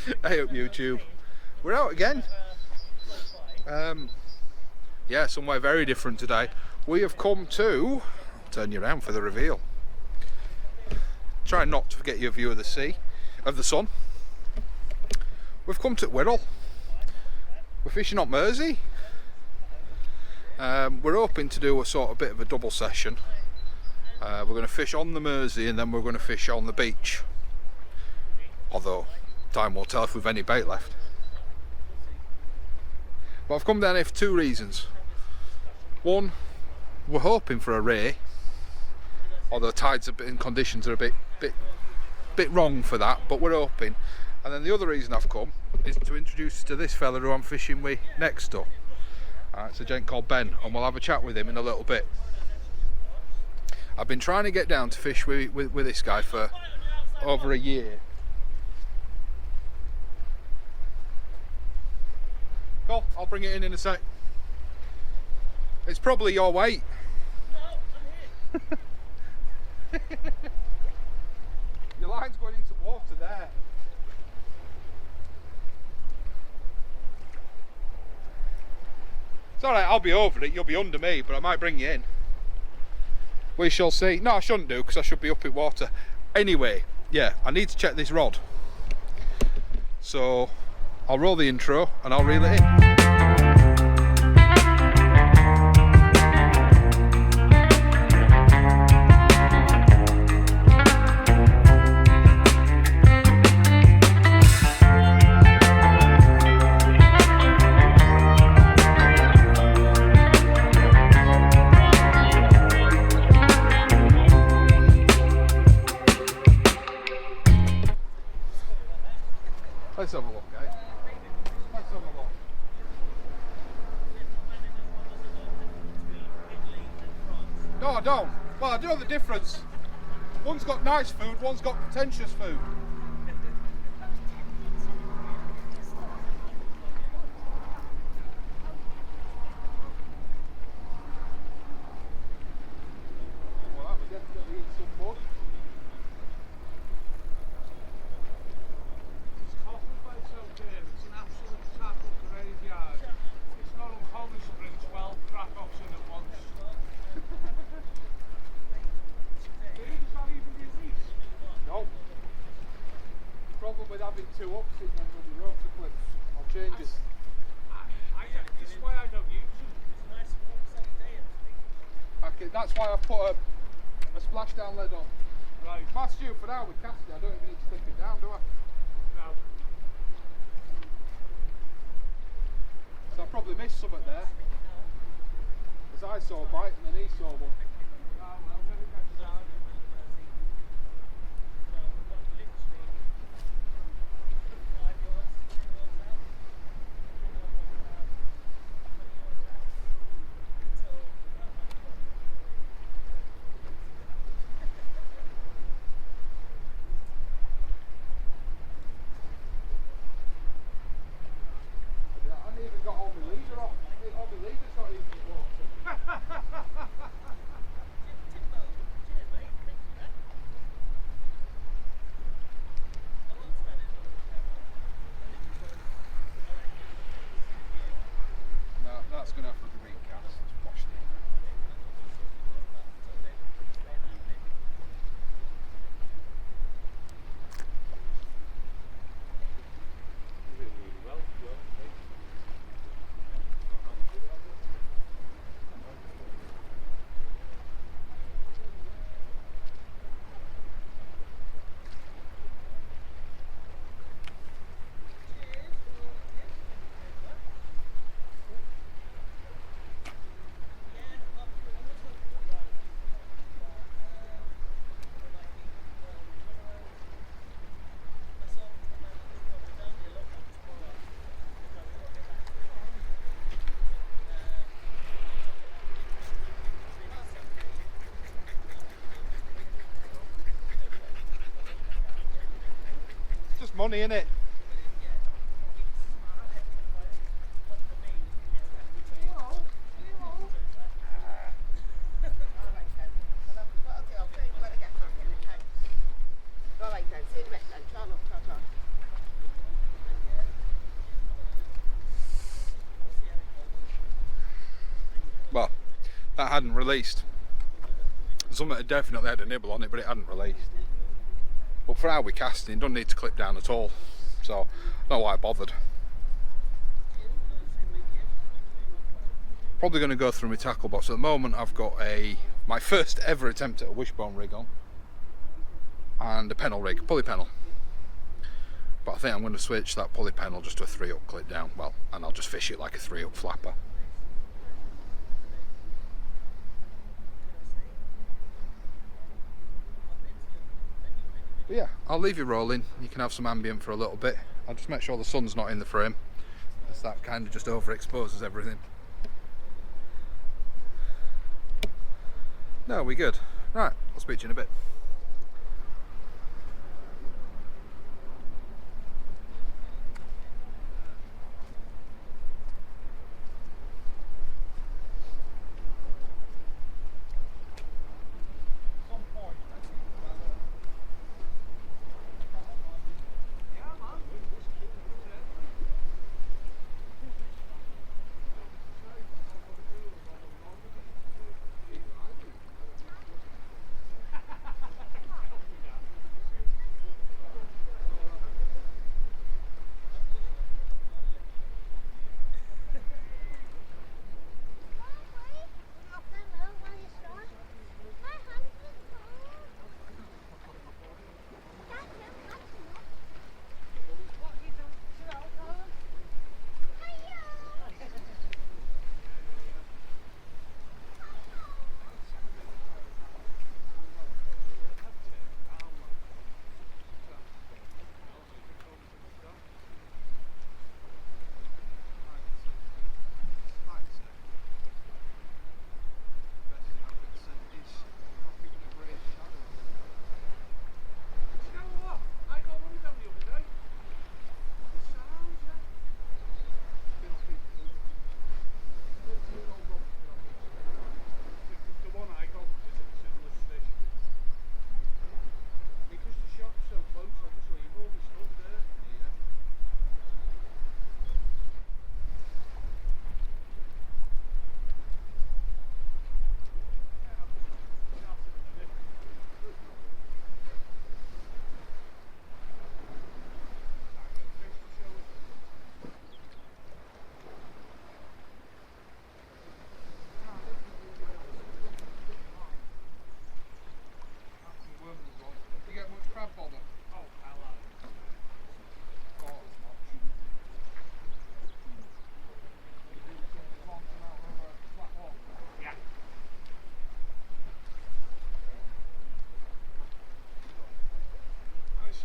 Hey up YouTube, we're out again. Yeah, somewhere very different today. We have come to, I'll turn you around for the reveal. Try not to forget your view of the sea, of the sun. We've come to Wirral. We're fishing on Mersey. We're hoping to do a sort of bit of a double session. We're going to fish on the Mersey and then we're going to fish on the beach. Although time will tell if we've any bait left. But I've come down here for two reasons. One, we're hoping for a ray, although tides and conditions are a bit wrong for that, but we're hoping. And then the other reason I've come is to introduce you to this fella who I'm fishing with next door. It's a gent called Ben, and we'll have a chat with him in a little bit. I've been trying to get down to fish with this guy for over a year. Go, I'll bring it in a sec. It's probably your weight. No, I'm here. Your line's going into water there. It's alright, I'll be over it, you'll be under me, but I might bring you in. We shall see. No, I shouldn't do, because I should be up in water. Anyway, yeah, I need to check this rod. So, I'll roll the intro and I'll reel it in. Let's have a look, guys. Let's have a look. No, I don't. Well, I do know the difference. One's got nice food, one's got pretentious food. Well, that would definitely eat some mud. It's an absolute tackle graveyard. It's not uncommon to bring 12 crack-offs in at once. Does that even be least? No. The problem with having two ups is when the rotor clips. I'll change it. This is why I don't use them. Okay, that's why I've put a splashdown lead on. Right. Past you for now with casting, I don't even need to clip it down, do I? No. So I probably missed something there. Because I saw a bite and then he saw one. Oh, well, then it gets down. I haven't even got all my leader off. All my leader's not even in water. No, that's going to have to be recast. It's washed in. Just money, innit? that hadn't released. Some had definitely had a nibble on it, but it hadn't released. But for how we're casting, don't need to clip down at all, so not why I bothered. Probably going to go through my tackle box. At the moment I've got my first ever attempt at a wishbone rig on, and a pennel rig, pulley pennel. But I think I'm going to switch that pulley pennel just to a 3-up clip down, well, and I'll just fish it like a 3-up flapper. But yeah, I'll leave you rolling. You can have some ambient for a little bit. I'll just make sure the sun's not in the frame, as that kind of just overexposes everything. No, we're good. Right, I'll speak to you in a bit.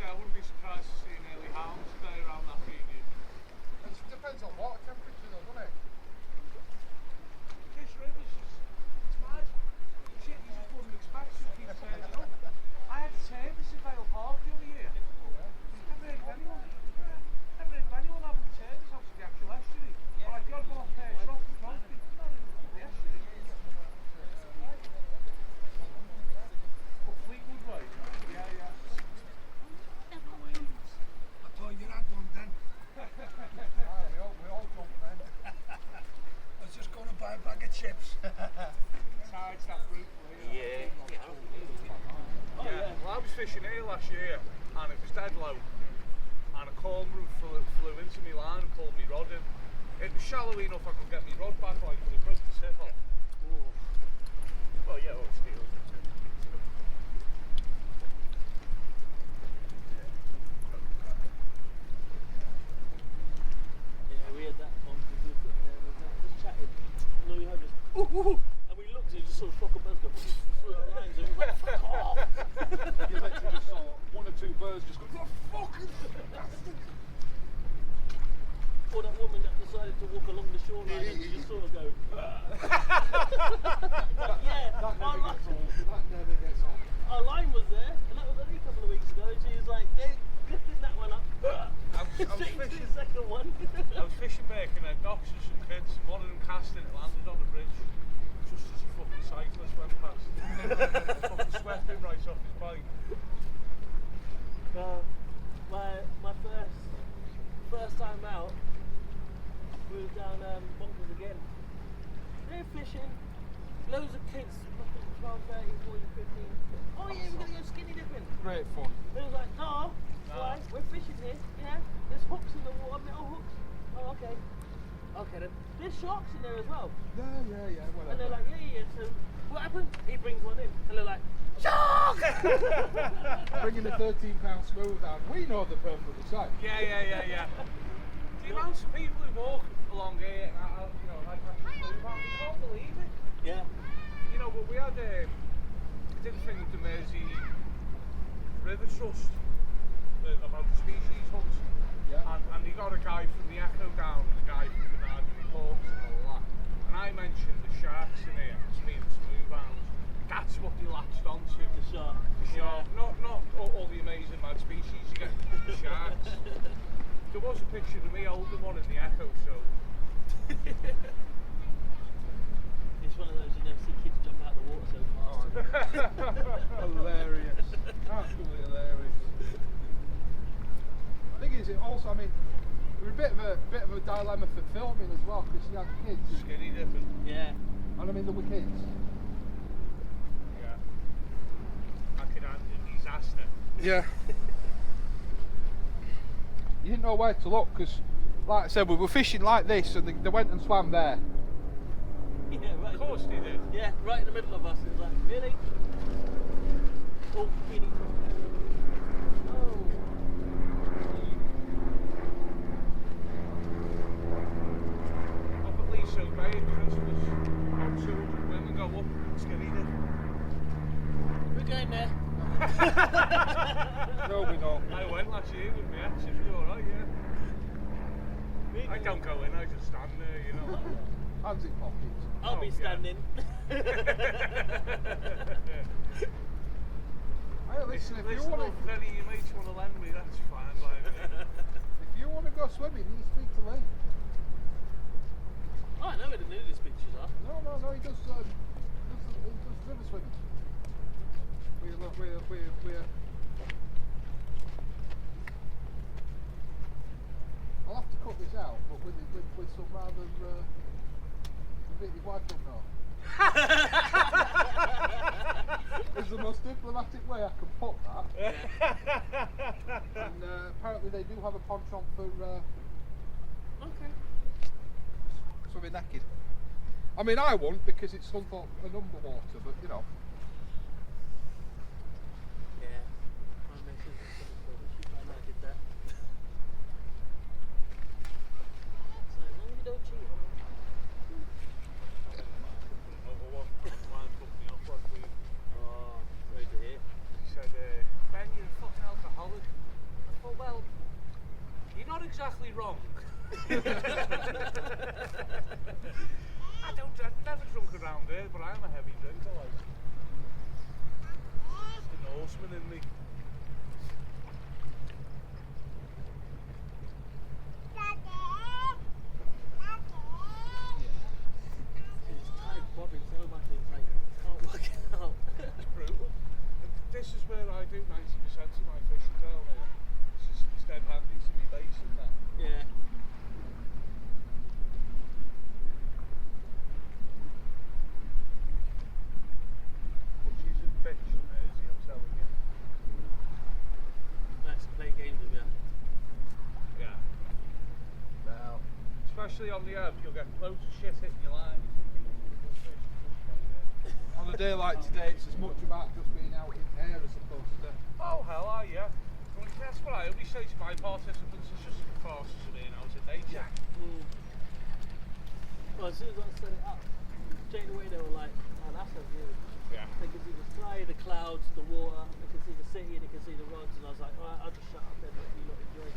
I wouldn't be surprised to see nearly hounds today around that region. It depends on what temperature though, doesn't it? Kiss River's just, it's mad. Shit, you just wouldn't expect to keep turning up. I had to turn this in Vale Park the other year. Never heard of anyone having to turn this out to the actual estuary. Alright, the odd one off Perch Rock was mostly not in the estuary. But Fleetwood Way? Yeah. I thought you had one then. We all jumped then. I was just going to buy a bag of chips. Tides that route. Yeah. Well, I was fishing here last year and it was dead low. And a calm root flew into my line and pulled me rod in. It was shallow enough I could get my rod back like, but it broke the tip off. Well, yeah, well, it's steel. We had that on because we were sitting there and we were just chatting. And all we heard was, ooh, and we looked and we just saw flock of birds go, through our hands and we were like, fuck off! You literally just saw one or two birds just go, "Oh, fucking bastard." Or that woman that decided to walk along the shoreline and you just saw her go, That never gets old. our line was there, and that was only a couple of weeks ago, and she was like, hey, lifting that one up. I was Straight into fishing. the second one. I was fishing Birkenhead docks with some kids. One of them casting it landed on the bridge just as a fucking cyclist went past. Fucking swept him right off his bike. My first time out, we was down Bonkers again. They're fishing, loads of kids, fucking 12, 13, 14, 15. Oh yeah, we're gonna go skinny dipping. Great fun. They was like, no, why? We're fishing here, you know. There's hooks in the water, metal hooks. Oh, okay. Okay then. There's sharks in there as well. Yeah, whatever. And they're like, yeah. So what happened? He brings one in, and they're like, shark! Bringing a 13-pound smooth down. We know the perfectly safe. Yeah. The amount of people who walk along here, you know, like I can't believe it. Yeah. You know, but we had did a thing with the Mersey River Trust about species hunts. Yeah. And he got a guy from the Echo down and a guy from the Bernard Reports and all that. And I mentioned the sharks in here, me and the smooth hounds. That's what they latched onto. The shark. The shark. Not all the amazing mad species you get. The sharks. There was a picture of me holding one in the Echo, so. It's one of those you never see kids jump out of the water so fast. Hilarious. Absolutely hilarious. The thing is, it also, I mean, we're a bit of a dilemma for filming as well, because you have kids. Skinny dipping. Yeah. And I mean, there were kids. Yeah. I could add a disaster. Yeah. You didn't know where to look, because, like I said, we were fishing like this, and they went and swam there. Yeah, right. Of course they did. Yeah, right in the middle of us. It was like, really? Oh, we need to. Oh. Up at Lee's so Bay at Christmas, about 200 women go up skinny dip. We're going there. No, we know. I went last year with my ex, she was alright, yeah. I don't go in, I just stand there, you know. Hands in pockets. I'll be standing. Hey, listen, if you Listen, want little penny your mates want to lend me, that's fine by me. if you want to go swimming, you speak to Lee. Oh, I know where the nudist pictures are. No, he does river swimming. We're I'll have to cut this out, but with some rather his wife don't know. It's the most diplomatic way I can put that. And apparently they do have a penchant for Okay. swimming naked. I mean, I won't, because it's some sort of underwater, but you know. Yeah. My missus is so she found out I did that. It's like, no, you don't cheat on me. Another one, mine put me off last week. Oh, sorry to hear. She said, Ben, you're a fucking alcoholic. I thought, well, you're not exactly wrong. I've never drunk around here, but I'm a heavy drinker, like. Just the Norseman in me. It's tight bobbing so much, it's like, can't work out. It's brutal. And this is where I do 90% of my fishing down here. It's dead handy to be base and that. Yeah. But she's a bitch on Mersey, I'm telling you. Let's play games with you. Yeah. Well, especially on the ebb, you'll get loads of shit hitting your line. On a day like today, it's as much about just being out in air as opposed to. Oh, hell, are you? Well, that's what I always say to my participants, it's just as fast as being out in nature. Well, as soon as I set it up, straight away they were like, oh, that's a view. Yeah. They can see the sky, the clouds, the water, they can see the city, and they can see the rods, and I was like, alright, I'll just shut up then, let you lot enjoy.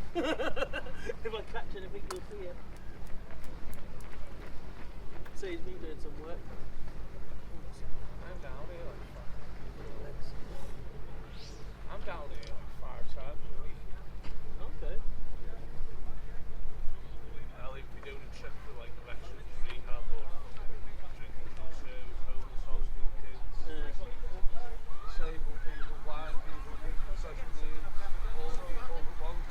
If I catch anything, you'll see it. Saves me doing some work. I'm down here like I'm down here like 5 times a week. Okay. I'll either be doing a trip for like a veterans rehab or drinking service, homeless hospital kids, disabled people, blind people, people with special needs, all the people at once.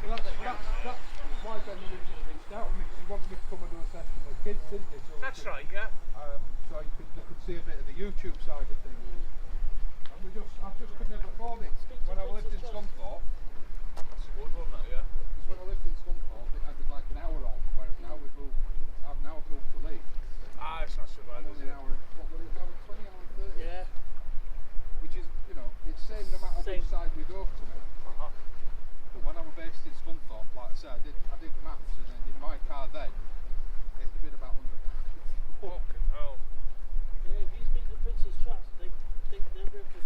Well, that's why Ben originally reached out to me, because he wanted me to come and do a session with kids, didn't he? So That's right, yeah. So they could see a bit of the YouTube side of things. And I just could never afford it. When I lived in Scunthorpe, That's a good one, that, yeah. because when I lived in Scunthorpe, it added like an hour on, whereas now I've now moved to Leeds. Ah, it's not so bad, is Only it? an hour, what was it now, 20 hour and 30? Yeah. Which is, you know, it's same no matter Same. which side we go to. But when I was based in Scunthorpe, like I said, I did maths, and then in my car then, it'd have been about £100. Fucking hell. Yeah, if you speak to Princess Trust, they'll be able to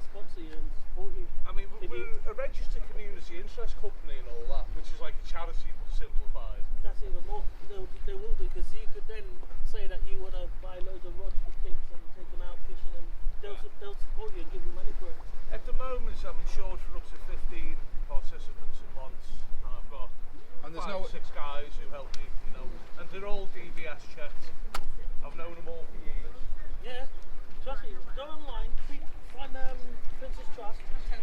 sponsor you and support you. I mean, If we're a registered community interest company and all that, which is like a charity but simplified. That's even more. They will be, because you could then say that you want to buy loads of rods for kids and take them out fishing, and they'll support you and give you money for it. At the moment, I'm insured for up to 15 participants at once, and I've got And there's 5 or 6 guys who help me, you know, and they're all DBS checked. I've known them all for years. Yeah. Trust me, go online, find Princess Trust.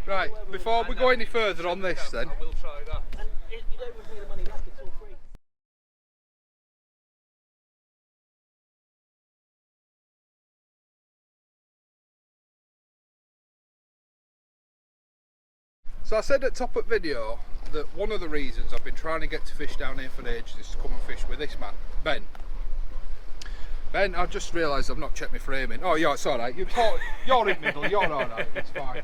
Right, whatever, before we go any further on this then, I will try that. And you don't even pay the money back, it's all free. so I said at top of video that one of the reasons I've been trying to get to fish down here for ages is to come and fish with this man, Ben. Ben, I've just realised I've not checked my framing. Oh yeah, it's alright, you're in middle, you're alright, it's fine.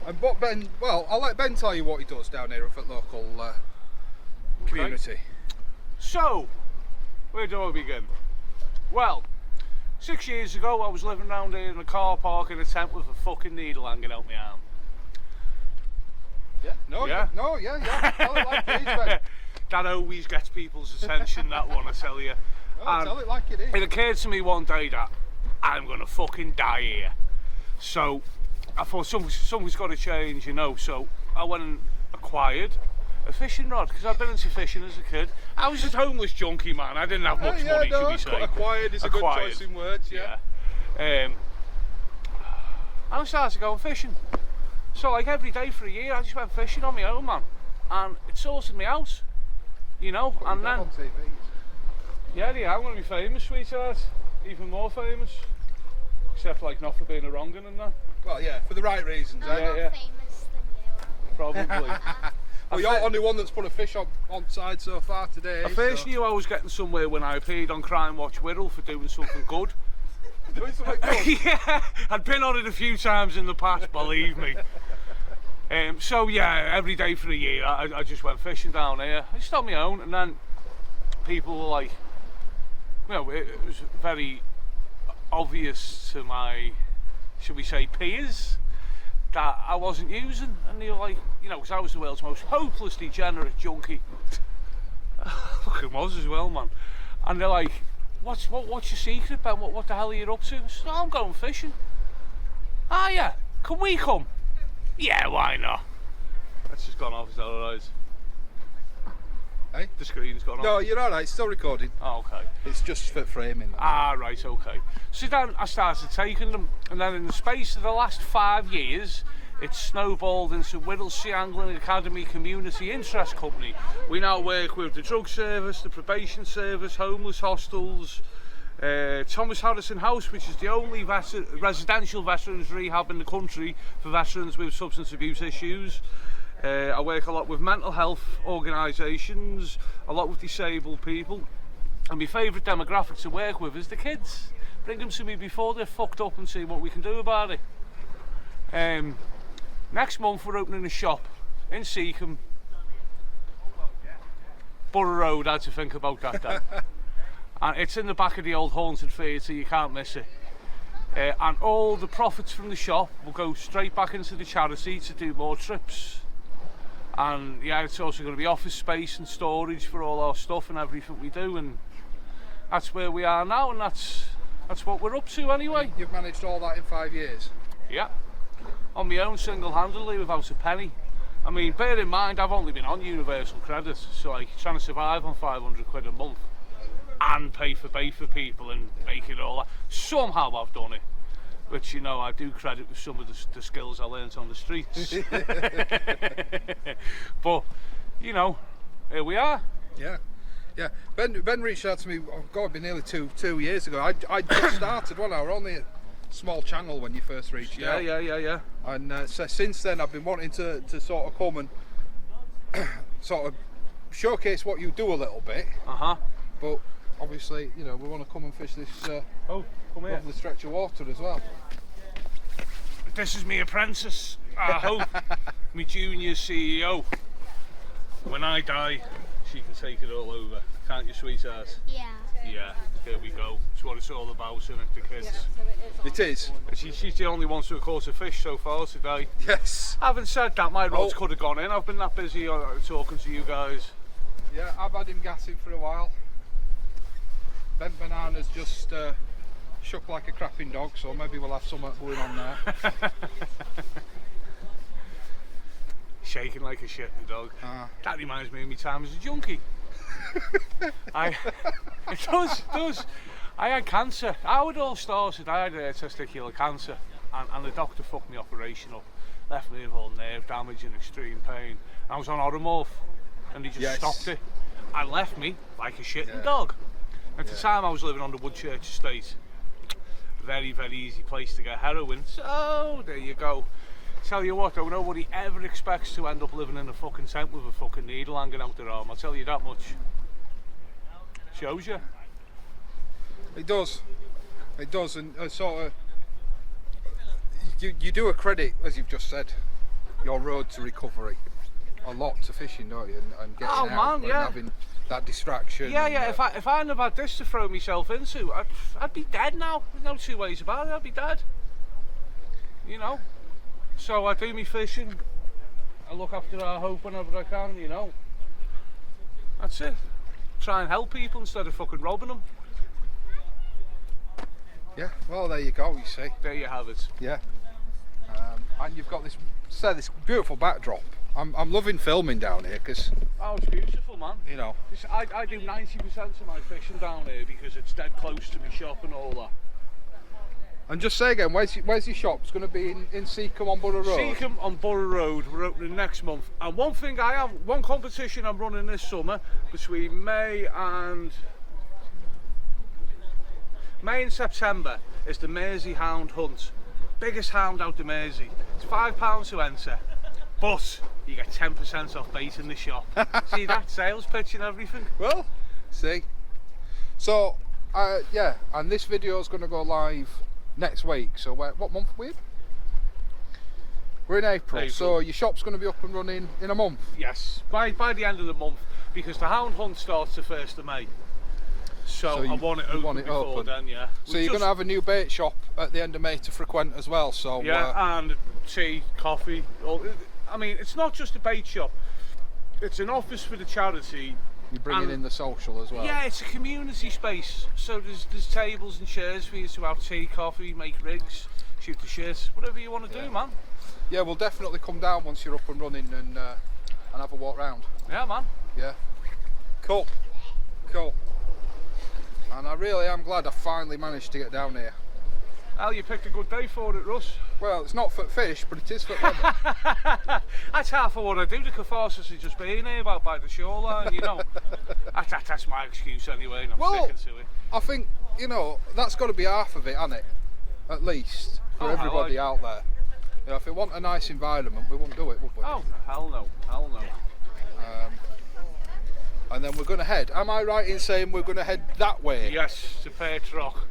And what Ben, well, I'll let Ben tell you what he does down here at local community. So, where do I begin? Well, 6 years ago I was living around here in a car park in a tent with a fucking needle hanging out my arm. Yeah? No, Yeah? No, yeah. Tell it like it is, Ben. That always gets people's attention, that one, I tell you. No, tell it like it is. It occurred to me one day that I'm gonna fucking die here. So I thought something's got to change, you know. So I went and acquired a fishing rod, because I've been into fishing as a kid. I was a homeless junkie, man. I didn't have much money, should we say. Acquired is a good choice in words, yeah. And I started going fishing. So like every day for a year, I just went fishing on my own, man. And it sorted me out, you know. Put and your dad then, on TV. yeah, I'm going to be famous, sweetheart. Even more famous. Except like not for being a wrong and that. Well, yeah, for the right reasons, I'm eh? more yeah. famous than you are. Probably. Well, you're the only one that's put a fish on side so far today. I first so. knew I was getting somewhere when I appeared on Crime Watch Wirral for doing something good. Doing something good. Yeah, I'd been on it a few times in the past, believe me. So yeah, every day for a year I just went fishing down here. I just on my own, and then people were like, you know, it was very obvious to my, should we say, peers, that I wasn't using, and they were like, you know, because I was the world's most hopeless degenerate junkie. Fucking was as well, man. And they're like, what's your secret, Ben? What the hell are you up to? I said, oh, I'm going fishing. Ah, yeah, can we come? Yeah, why not? That's just gone off, is that alright? Hey? The screen's gone off. No, you're alright, it's still recording. Oh, okay. It's just for framing. Ah, right, okay. So then I started taking them, and then in the space of the last 5 years, it's snowballed into Wirral Sea Angling Academy Community Interest Company. We now work with the drug service, the probation service, homeless hostels, Thomas Harrison House, which is the only residential veterans rehab in the country for veterans with substance abuse issues. I work a lot with mental health organisations, a lot with disabled people, and my favourite demographic to work with is the kids. Bring them to me before they're fucked up and see what we can do about it. Next month we're opening a shop in Seacombe. Borough Road, I had to think about that then. And it's in the back of the old haunted theatre, you can't miss it. And all the profits from the shop will go straight back into the charity to do more trips. And yeah, it's also going to be office space and storage for all our stuff and everything we do, and that's where we are now, and that's what we're up to anyway. You've managed all that in 5 years? Yeah, on my own, single-handedly, without a penny. I mean, bear in mind, I've only been on universal credit, so like trying to survive on 500 quid a month and pay for people and make it all that. Somehow I've done it, which, you know, I do credit with some of the skills I learnt on the streets. But, you know, here we are. Yeah. Yeah, Ben reached out to me. Oh God, it'd been nearly two years ago. I just started one. I was only a small channel when you first reached out. Yeah. And so since then, I've been wanting to sort of come and sort of showcase what you do a little bit. But obviously, you know, we want to come and fish this Come here. lovely stretch of water as well. This is me apprentice, I hope. Me junior CEO. When I die, she can take it all over. Can't you, sweetheart? Yeah. Yeah, there we go. It's what it's all about, isn't it, the kids? It is. She's the only one to have caught a fish so far today. Yes. Having said that, my rods could have gone in. I've been that busy talking to you guys. Yeah, I've had him gassing for a while. Bent Banana's just shook like a crapping dog, so maybe we'll have something going on there. Shaking like a shitting dog. That reminds me of my time as a junkie. It does. I had cancer. How it all started, I had testicular cancer, and the doctor fucked me operation up, left me with all nerve damage and extreme pain. I was on Oromorph, and he just stopped it and left me like a shitting dog. At the time, I was living on the Woodchurch estate. Very, very easy place to get heroin. So there you go. Tell you what, though, nobody ever expects to end up living in a fucking tent with a fucking needle hanging out their arm. I'll tell you that much. Shows you. It does, and sort of you do a credit, as you've just said, your road to recovery a lot to fishing, don't you? And getting out and having that distraction. Yeah. If I never had this to throw myself into, I'd be dead now. There's no two ways about it. I'd be dead. You know. So I do me fishing. I look after our hope whenever I can. You know. That's it. Try and help people instead of fucking robbing them. Yeah, well, there you go, you see. There you have it. Yeah. And you've got this beautiful backdrop. I'm loving filming down here because... Oh, it's beautiful, man. You know. I do 90% of my fishing down here because it's dead close to my shop and all that. And just say again, where's your shop? It's going to be in Seacombe on Borough Road? Seacombe on Borough Road. We're opening next month. And one competition I'm running this summer between May and September is the Mersey Hound Hunt. Biggest hound out the Mersey. It's £5 to enter, but you get 10% off bait in the shop. See that? Sales pitch and everything. Well, see. So, yeah, and this video is going to go live next week. So, what month are we in? We're in April. So your shop's going to be up and running in a month? Yes, by the end of the month, because the hound hunt starts the 1st of May. So I want it open before then, yeah. So you're going to have a new bait shop at the end of May to frequent as well, so... Yeah, and tea, coffee. I mean, it's not just a bait shop. It's an office for the charity. You're bringing in the social as well? Yeah, it's a community space. So there's tables and chairs for you to have tea, coffee, make rigs, shoot the shit, whatever you want to do, man. Yeah, we'll definitely come down once you're up and running and have a walk round. Yeah, man. Yeah. Cool. And I really am glad I finally managed to get down here. Well, you picked a good day for it, Russ. Well, it's not for fish, but it is for weather. That's half of what I do. The catharsis is just being here by the shoreline, you know. That's my excuse anyway, and I'm sticking to it. I think, you know, that's got to be half of it, hasn't it? At least, for everybody out there. You know, if we want a nice environment, we won't do it, would we? Oh, hell no. And then we're going to head, am I right in saying we're going to head that way? Yes, to Perch Rock.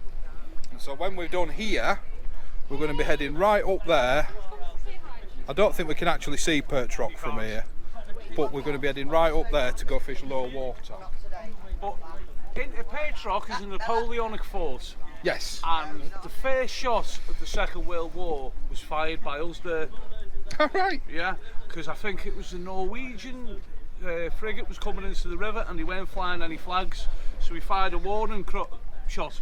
And so when we're done here, we're going to be heading right up there. I don't think we can actually see Perch Rock from here, but we're going to be heading right up there to go fish low water. But Perch Rock is a Napoleonic fort. Yes. And the first shot of the Second World War was fired by us there. Right. Yeah, because I think it was the Norwegian frigate was coming into the river and they weren't flying any flags, so we fired a warning shot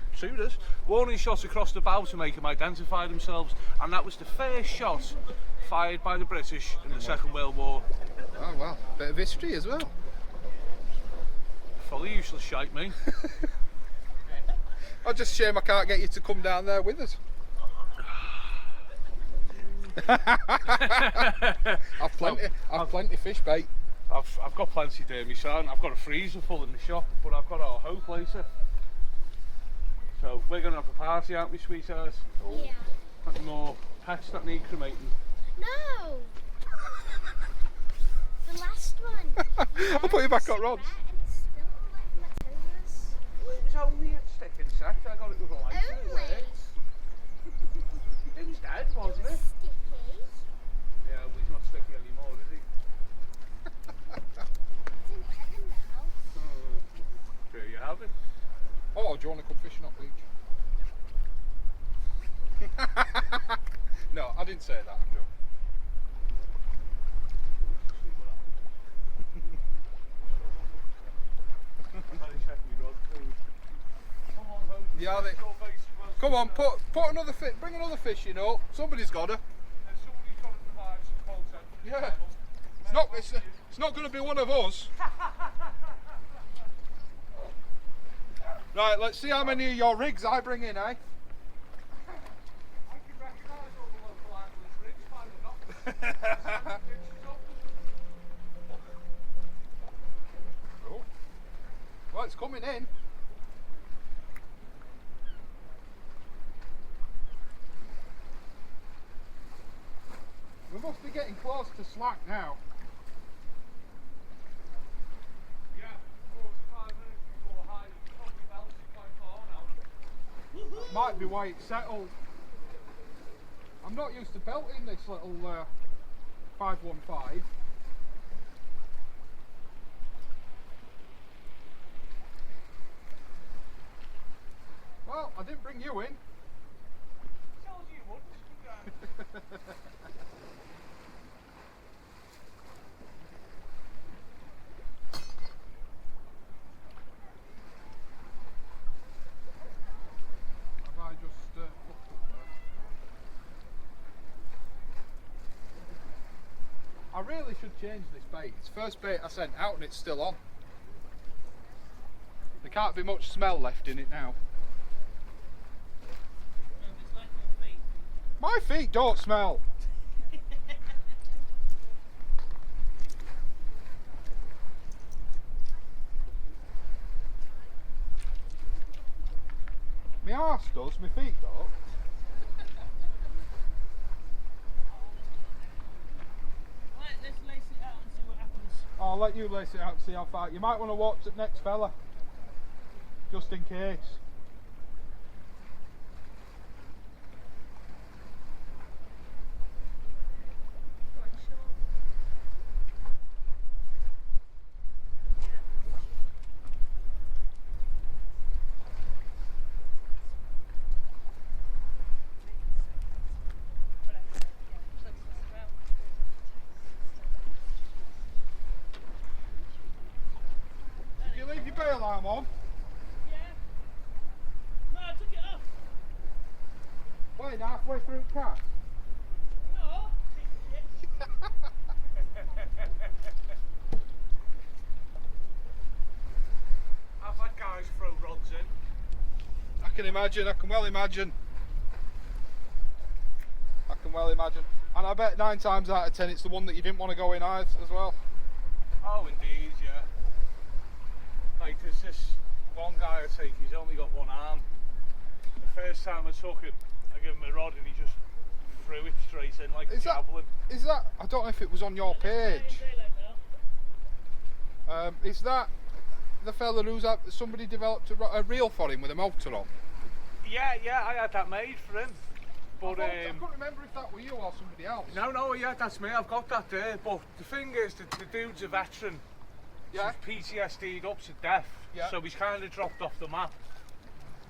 across the bow to make them identify themselves, and that was the first shot fired by the British in the Second World War. Oh well, bit of history as well. Fully useless shite, me. Oh, just shame I can't get you to come down there with us. I've plenty fish bait. I've got plenty there myself. I've got a freezer full in the shop, but I've got our hope later. So we're going to have a party, aren't we, sweetheart? Yeah. Got any more pets that need cremating? No. The last one. I'll put you back on rods. And it spilled all over my toes. Well, it was only a stick insect. I got it with a light. and it Only. worked. It was dead, wasn't it? Sticky. Yeah, well, he's not sticky anymore, is he? It's in heaven now. There you have it. Oh, do you want to come fishing on beach? No, I didn't say that, I'm joking. Yeah, they, come on, put another fish, bring another fish, you know. Somebody's got her. Yeah. It's not going to be one of us. Right, let's see how many of your rigs I bring in, eh? Oh. Well, it's coming in. We must be getting close to slack now. Might be why it's settled. I'm not used to belting this little 515. Well, I didn't bring you in. Told you wouldn't. Have I just fucked up there? I really should change this bait. It's the first bait I sent out and it's still on. There can't be much smell left in it now. My feet don't smell. My arse does, my feet don't. Right, let's lace it out and see what happens. I'll let you lace it out and see how far. You might want to watch the next fella. Just in case. Did you leave your bail arm on? Yeah. No, I took it off. Wait, halfway through the cast. No. I've had guys throw rods in. I can imagine, I can well imagine. I can well imagine. And I bet 9 times out of 10 it's the one that you didn't want to go in as well. Oh, indeed, yeah. Like, there's this one guy I take, he's only got one arm. The first time I took it, I gave him a rod and he just threw it straight in like a javelin. Is that, I don't know if it was on your page. Is that the fella who's up, somebody developed a reel for him with a motor on? Yeah, I had that made for him. But I couldn't remember if that were you or somebody else. no, yeah, that's me. I've got that there. But the thing is, the dude's a veteran. Yeah. He's PTSD'd up to death. Yeah. So he's kind of dropped off the map.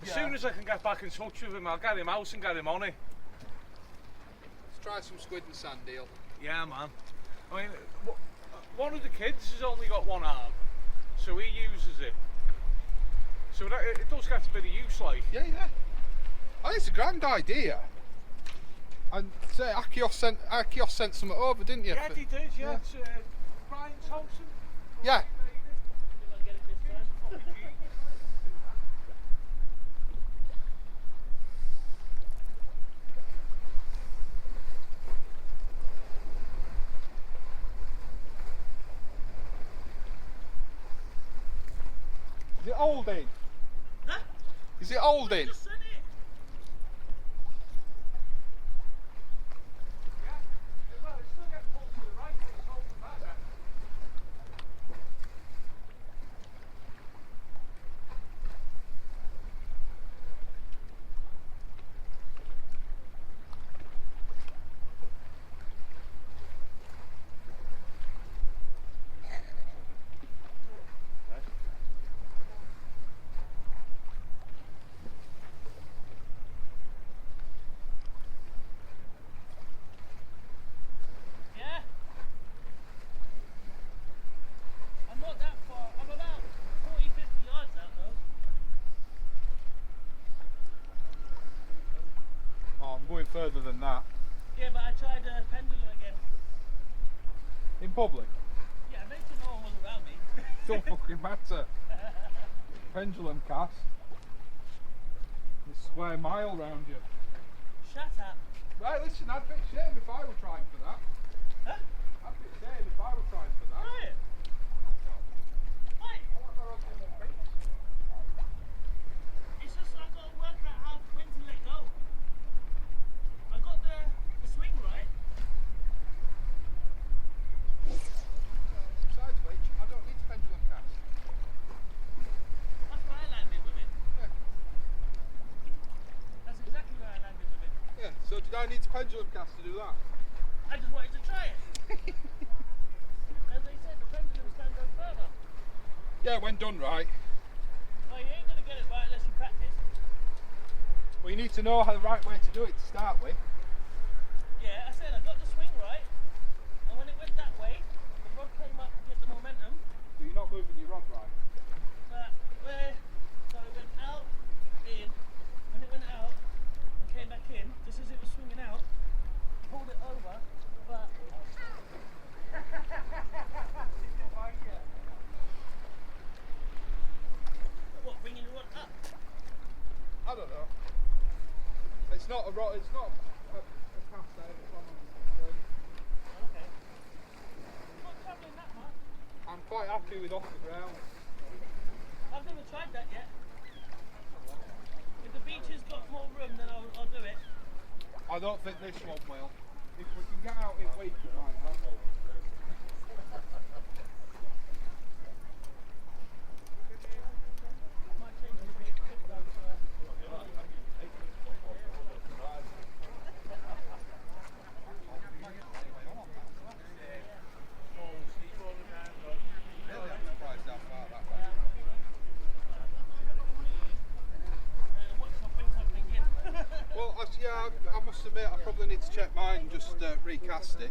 As Yeah. soon as I can get back in touch with him, I'll get him out and get him on it. Let's try some squid and sand deal. Yeah, man. I mean, one of the kids has only got one arm, so he uses it. So it does get a bit of use, like. Yeah. I think it's a grand idea. And say Akios sent something over, didn't you? Yeah, he did. Yeah, it's Brian Thompson. Yeah. Is it Holding? Huh? Is it Holding? Just said it. Yeah. Well, it still gets pulled to the right, but it's holding back there. Yeah. I'm not that far. I'm about 40, 50 yards out though. Oh, I'm going further than that. Yeah, but I tried pendulum again. In public? Yeah, I made sure no one was around me. Don't fucking matter. Pendulum cast. A square mile round you. Shut up. Right, listen, I'd be ashamed if I were trying for that. Huh? I'd be ashamed if I were trying for that. Try it. Why? It's just I've got to work out how when to let go. I got the swing right. Besides which, I don't need to pendulum cast. That's where I landed with it. Yeah. That's exactly where I landed with it. Yeah, so did I need to pendulum cast to do that? I just wanted to try it. As they said, the pendulums can go further. Yeah, when done right. Oh, you ain't gonna get it right unless you practice. Well, you need to know how the right way to do it to start with. Yeah, I said I got the swing right, and when it went that way, the rod came up to get the momentum. But you're not moving your rod right. So it went out, in. When it went out and came back in, just as it was swinging out, pulled it over, but. What, bringing the rod up? I don't know. It's not a rod, it's not a cast out, it's on Okay. Not travelling that much. I'm quite happy with off the ground. I've never tried that yet. If the beach has got more room, then I'll do it. I don't think this one will. If we can get out in week, it might have. Might change it a bit quick though, so. Well, yeah, I must admit, I probably need to check mine and just recast it.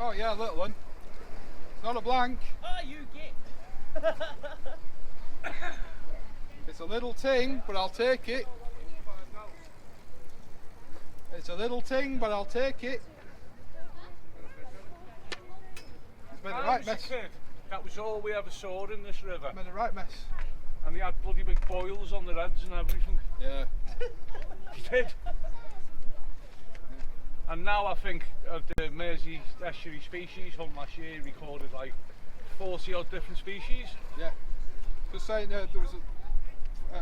Oh yeah, little one. It's not a blank. Oh, you get. It's a little ting, but I'll take it. It's a little ting, but I'll take it. It's made a right mess. Kid, that was all we ever saw in this river. Made a right mess. And he had bloody big boils on the heads and everything. Yeah. He did. And now I think of the Mersey estuary species hunt last year, he recorded like 40 odd different species. Yeah. Just saying, there was a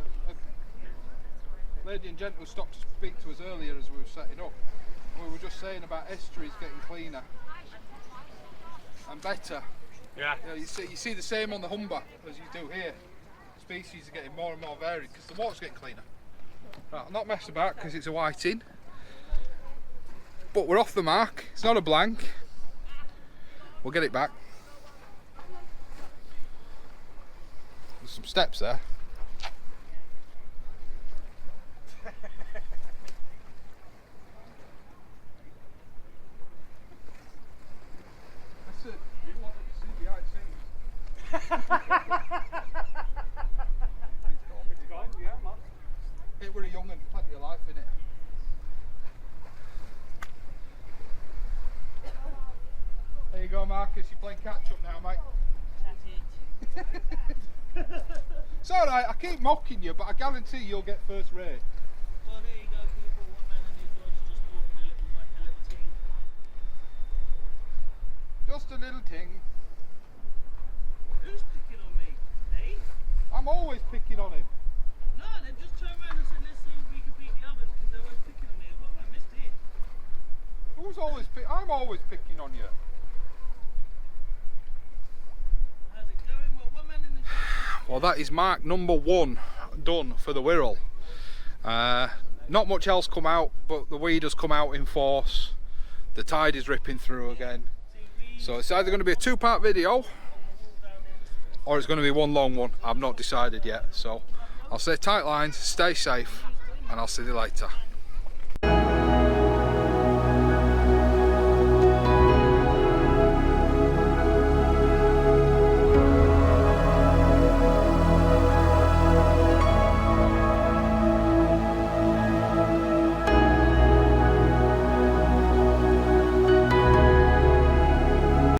lady and gentleman stopped to speak to us earlier as we were setting up. We were just saying about estuaries getting cleaner and better. Yeah. You know, you see the same on the Humber as you do here. Species are getting more and more varied because the water's getting cleaner. Right, I'll not mess about because it's a whiting. But we're off the mark. It's not a blank. We'll get it back. There's some steps there. That's it. You wanted to see behind the scenes. Marcus, you're playing catch up now, mate. It's alright, I keep mocking you, but I guarantee you'll get first rate. Well, there you go, people. One man and his dodge just bought a little team. Just a little thing. Who's picking on me? Eh? I'm always picking on him. No, they just turned around and said, let's see if we can beat the others because they're always picking on me. What have I missed it? Who's always I'm always picking on you. How's it going? Well, one man in the Well, that is mark number 1 done for the Wirral. Not much else come out, but the weed has come out in force. The tide is ripping through again. So it's either going to be a 2-part video or it's going to be one long one. I've not decided yet. So I'll say tight lines, stay safe, and I'll see you later.